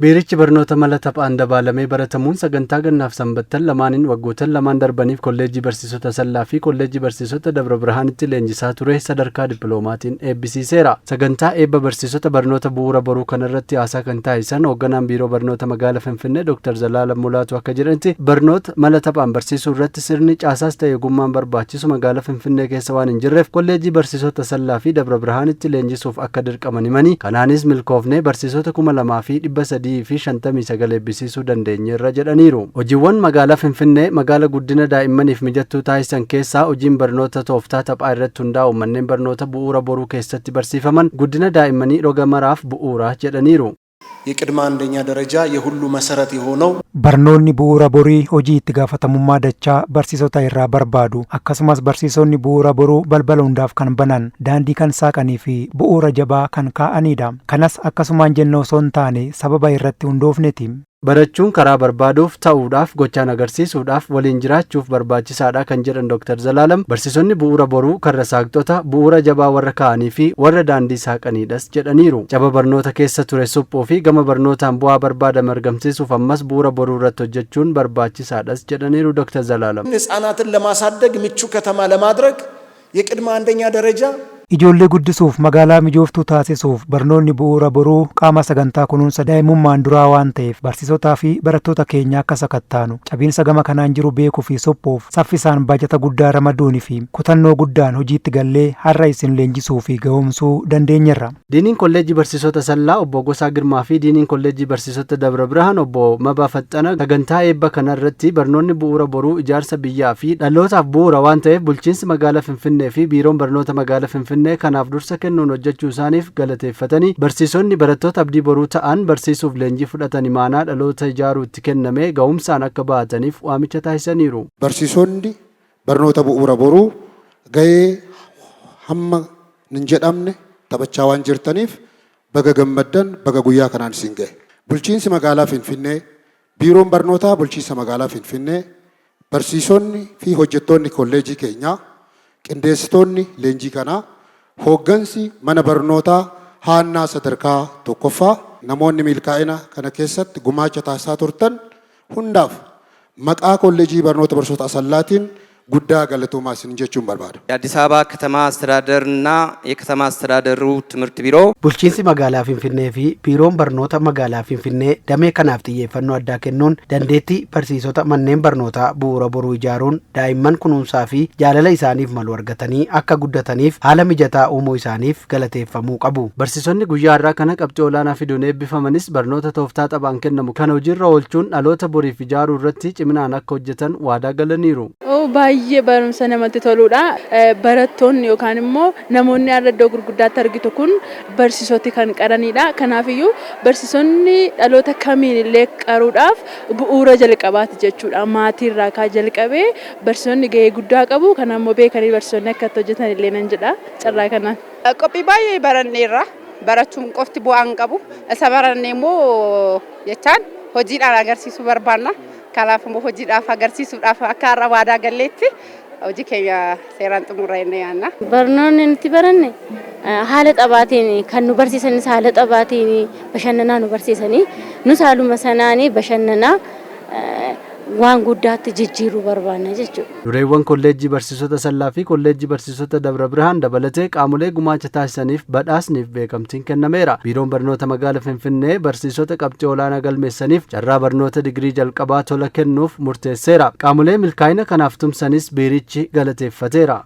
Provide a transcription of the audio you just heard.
Biirichi barnoota mala taphaan dabaalamee baratamuun sagantaa gannaaf sanbattan lamaaniin waggoottan lamaan darbaniif kolleejjii barsiisota Asallaa fi kolleejjii barsiisota Dabra Birhaanitti leenjisaa ture sadarkaa dippiloomatiin eebbisiiseera. Sagantaa eebba barsiisota barnoota bu'uura boruu kanarratti haasaa kan taasisan hoogganaan biiroo barnoota magaalaa Finfinnee Dr. Zalaalam Mulaatu akka jedhanitti barnoota mala taphaan barsiisuu irratti sirni caasaas ta'e ogummaan barbaachisu magaalaa Finfinnee keessa waan hin jirreef kolleejjii barsiisota Asallaa fi Dabra Birhaanitti leenjisuuf akka dirqaman himanii kanaanis milkoofnee barsiisota 2300 fi 59 eebbisiisuu dandeenyeerra jedhaniiru. Hojiiwwan magaalaa Finfinnee magaalaa guddina daa'immaniif mijattuu taasisan keessaa hojiin barnoota tooftaa taphaa irratti hundaa'u manneen barnoota bu'uura boruu keessatti barsiifaman guddina daa'immanii roga maraaf bu'uura jedhaniiru. የቅድመ አንደኛ ደረጃ የሁሉ መሰረት የሆነው barnoonni bu'uura borii hojii itti gaafatamummaa dachaa barsiisota irraa barbaadu akkasumas barsiisonni bu'uura boruu balbala hundaaf kan banan daandii kan saaqanii fi bu'uura jabaa kan kaa'anidha. Kanas akkasumaan jennee osoo hin taane sababa irratti hundoofneeti. Barachuun karaa barbaaduuf ta'uudhaaf gochaan agarsiisuudhaaf waliin jiraachuuf barbaachisaadha kan jedhan Dr. Zalaalam barsiisonni bu'uura boruu karra saaqxota bu'uura jabaa warra kaa'anii fi warra daandii saaqaniidhas jedhaniiru. Caba barnoota keessa ture suphuu fi gama barnootaan bu'aa barbaadame argamsiisuuf ammas bu'uura boruu irratti hojjechuun barbaachisaadhas jedhaniiru Dr. Zalaalam. ሕፃናትን ለማሳደግ ምቹ ከተማ ለማድረግ የቅድመ አንደኛ ደረጃ ijoollee guddisuuf magaalaa mijooftuu taasisuuf barnoonni bu'uura boruu qaama sagantaa kunuunsa daa'imummaan duraa waan ta'eef barsiisotaa fi barattoota keenya akka sakattaanu cabiinsa gama kanaan jiru beekuu fi suphuuf saffisaan baajata guddaa ramaduunii fi kutannoo guddaan hojiitti gallee har'a isin leenjisuu fi ga'oomsuu dandeenyerra. Diiniin kolleejjii barsiisota Asallaa obbo Gosaa Girmaa fi diiniin kolleejjii barsiisota Dabra Birhaan obbo Mabaa Faxxana sagantaa eebba kanarratti barnoonni bu'uura boruu ijaarsa biyyaa fi dhalootaaf bu'uura waan ta'eef bulchiinsi magaalaa Finfinnee fi biiroon barnoota magaalaa Finfinnee kanaaf dursa kennuun hojjechuu isaaniif galateeffatanii barsiisonni barattoota abdii boruu ta'an barsiisuuf leenjii fudhatanii maanaa dhaloota ijaaruu itti kenname ga'umsaan akka baataniif waamicha taasisaniiru. Barsiisonni barnoota bu'uura boruu gahee hamma hin jedhamne taphachaa waan jirtaniif baga gammaddan baga guyyaa kanaan isin gahe. Bulchiinsi magaalaa Finfinnee, biiroon barnootaa bulchiinsa magaalaa Finfinnee, barsiisonni fi hojjettoonni kolleejii keenyaa, qindeessitoonni leenjii kanaa, hooggansi mana barnootaa haannaa sadarkaa tokkoffaa namoonni milkaa'ina kana keessatti gumaacha taasisaa turtan hundaaf maqaa kolleejii barnoota barsiisota Asallaatiin ጉዳይ ገለቶማ ሲንጀቹን በርባዳ የአዲስ አበባ ከተማ አስተዳደርና የከተማ አስተዳደሩ ትምህርት ቢሮ ቡልቺንሲ መጋላ ፊንፊኔ ፊ ቢሮን በርኖታ መጋላ ፊንፊኔ ደሜ ከናፍ ጥየፈኖ አዳ kennuun dandeetti barsiisota manneen barnoota bu'uura boruu ijaaruun daa'imman kunuunsaa fi jaalala isaaniif malu argatanii akka guddataniif haala mijataa uumuu isaaniif galateeffamuu qabu. Barsiisonni guyyaa irraa kana qabxii olaanaa fiduun eebbifamanis barnoota tooftaa taphaan kennamu kana hojiirra oolchuun dhaloota boriif ijaaruu irratti ciminaan akka hojjetan waadaa galaniiru. baay'ee barumsa namatti toludha. Barattoonni yookaan immoo namoonni iddoo gurguddaatti argitu kun barsiisoti kan qaranidha. Kanaafiyyuu barsiisonni dhaloota kamiin illee qaruudhaaf bu'uura jalqabaati jechuudha. Maatiirraa kaa jalqabee barsiisonni gahee guddaa qabu. Kanaammoo beekanii barsiisonni akka hojjetan illee nan jedha carraa kanaan. Qophii baay'ee baranneerra. Barachuun qofti bu'aan qabu. Isa barannee immoo jechaan hojiidhaan agarsiisuu barbaanna. Kanaaf immoo hojiidhaaf agarsiisuudhaaf akka har'a waadaa galleetti hojii keenya seeraan xumurra jennee yaadna. Barnoonni nuti baranne haala taphaatiin kan nu barsiisanis haala taphaatiin bashannanaa nu barsiisanii nus haaluma sanaanii bashannanaa waan guddaatti jijjiiruu barbaanna jechuudha. Dureewwan kolleejjii barsiisota Asallaa fi kolleejjii barsiisota Dabra Birhaan dabalatee qaamolee gumaacha taasisaniif badhaasniif beekamtiin kennameera. Biiroon barnoota magaalaa Finfinnee barsiisota qabxii olaanaa galmeessaniif carraa barnoota digirii jalqabaa tola kennuuf murteesseera. Qaamolee milkaa'ina kanaaf tumsanis biirichi galateeffateera.